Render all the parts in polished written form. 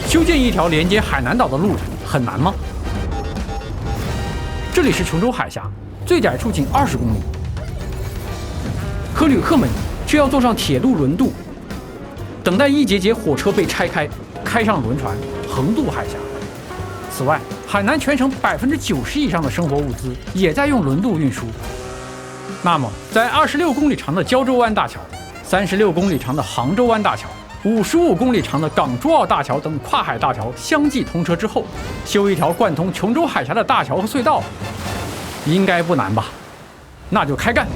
修建一条连接海南岛的路很难吗？这里是琼州海峡，最窄处仅20公里，可旅客们却要坐上铁路轮渡，等待一节节火车被拆开，开上轮船横渡海峡。此外，海南全省90%以上的生活物资也在用轮渡运输。那么，在26公里长的胶州湾大桥、36公里长的杭州湾大桥、55公里长的港珠澳大桥等跨海大桥相继通车之后，修一条贯通琼州海峡的大桥和隧道，应该不难吧？那就开干！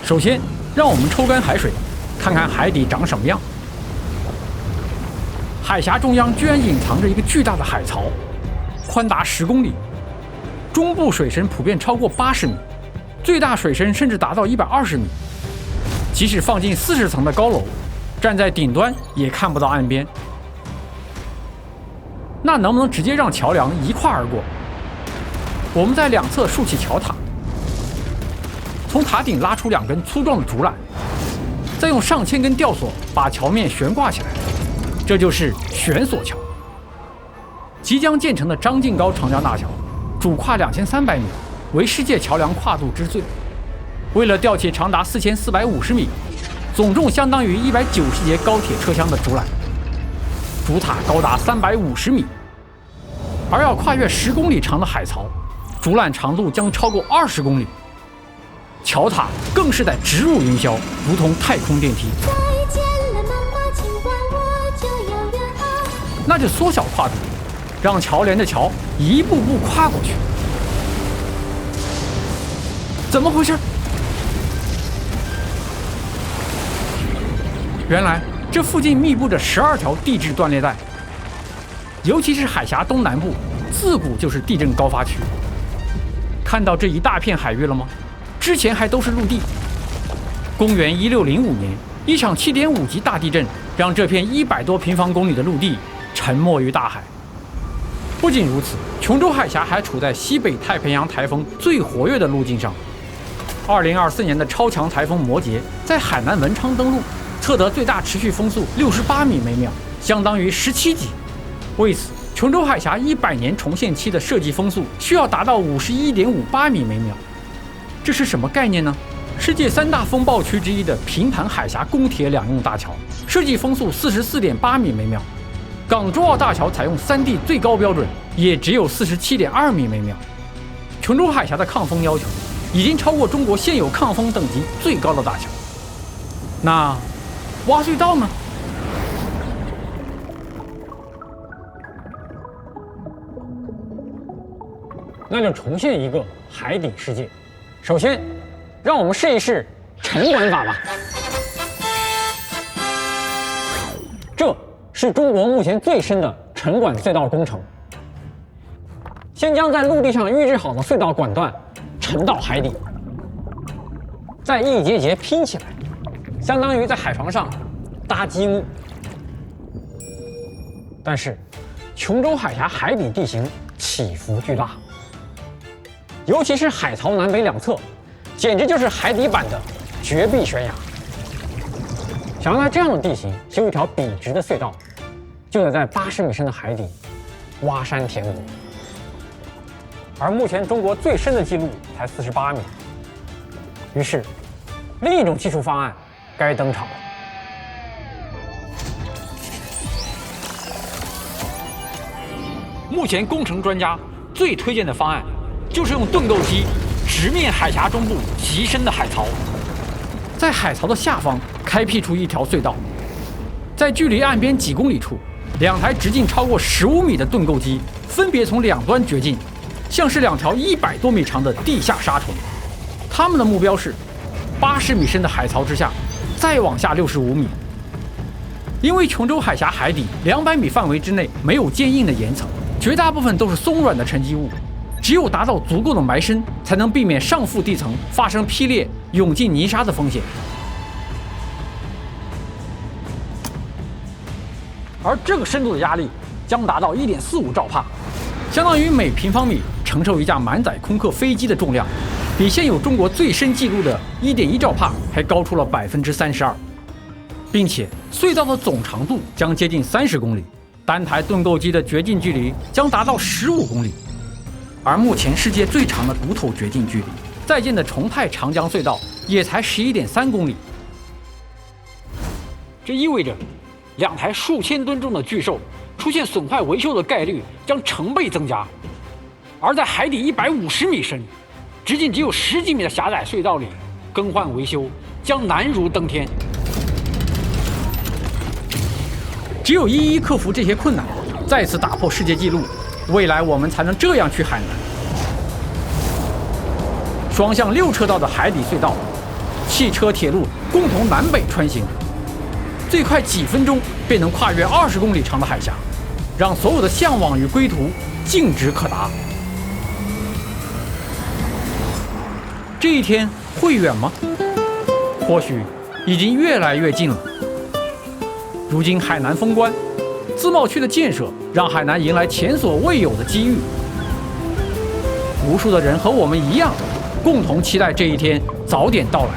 首先，让我们抽干海水，看看海底长什么样。海峡中央居然隐藏着一个巨大的海槽，宽达10公里，中部水深普遍超过80米，最大水深甚至达到120米。即使放进40层的高楼，站在顶端也看不到岸边。那能不能直接让桥梁一跨而过？我们在两侧竖起桥塔，从塔顶拉出2根粗壮的竹缆，再用上千根吊索把桥面悬挂起来，这就是悬索桥。即将建成的张敬高长江大桥，主跨2300米，为世界桥梁跨度之最。为了吊起长达4450米、总重相当于190节高铁车厢的竹缆，主塔高达350米，而要跨越10公里长的海槽，竹缆长度将超过20公里。桥塔更是在直入云霄，如同太空电梯。那就缩小跨度，让桥连着桥一步步跨过去。怎么回事？原来这附近密布着12条地质断裂带，尤其是海峡东南部，自古就是地震高发区。看到这一大片海域了吗？之前还都是陆地。公元1605年，一场7.5级大地震让这片100多平方公里的陆地沉没于大海。不仅如此，琼州海峡还处在西北太平洋台风最活跃的路径上。2024年的超强台风摩羯在海南文昌登陆，测得最大持续风速68米每秒，相当于17级。为此，琼州海峡100年重现期的设计风速需要达到51.58米每秒。这是什么概念呢？世界3大风暴区之一的平潭海峡公铁两用大桥，设计风速44.8米每秒；港珠澳大桥采用3D 最高标准，也只有47.2米每秒。琼州海峡的抗风要求已经超过中国现有抗风等级最高的大桥。那挖隧道呢？那就重现一个海底世界。首先，让我们试一试沉管法吧。这是中国目前最深的沉管隧道工程。先将在陆地上预制好的隧道管段沉到海底，再一节节拼起来，相当于在海床上搭积木。但是，琼州海峡海底地形起伏巨大，尤其是海槽南北两侧，简直就是海底版的绝壁悬崖。想要在这样的地形修一条笔直的隧道，就得在80米深的海底挖山填谷。而目前中国最深的记录才48米。于是，另一种技术方案该登场了。目前工程专家最推荐的方案，就是用盾构机直面海峡中部极深的海槽，在海槽的下方开辟出一条隧道，在距离岸边几公里处，2台直径超过15米的盾构机分别从两端掘进，像是2条100多米长的地下沙虫。他们的目标是80米深的海槽之下，再往下65米。因为琼州海峡海底200米范围之内没有坚硬的岩层，绝大部分都是松软的沉积物，只有达到足够的埋深，才能避免上腹地层发生劈裂、涌进泥沙的风险。而这个深度的压力将达到1.45兆帕，相当于每平方米承受一架满载空客飞机的重量。比现有中国最深纪录的1.1兆帕还高出了32%，并且隧道的总长度将接近30公里，单台盾构机的掘进距离将达到15公里，而目前世界最长的独头掘进距离，在建的重泰长江隧道也才11.3公里。这意味着2台数千吨重的巨兽出现损坏维修的概率将成倍增加，而在海底150米深、直径只有10几米的狭窄隧道里，更换维修将难如登天。只有一一克服这些困难，再次打破世界纪录，未来我们才能这样去海南。双向6车道的海底隧道，汽车、铁路共同南北穿行，最快几分钟便能跨越20公里长的海峡，让所有的向往与归途径直可达。这一天会远吗？或许已经越来越近了。如今海南封关，自贸区的建设让海南迎来前所未有的机遇。无数的人和我们一样，共同期待这一天早点到来。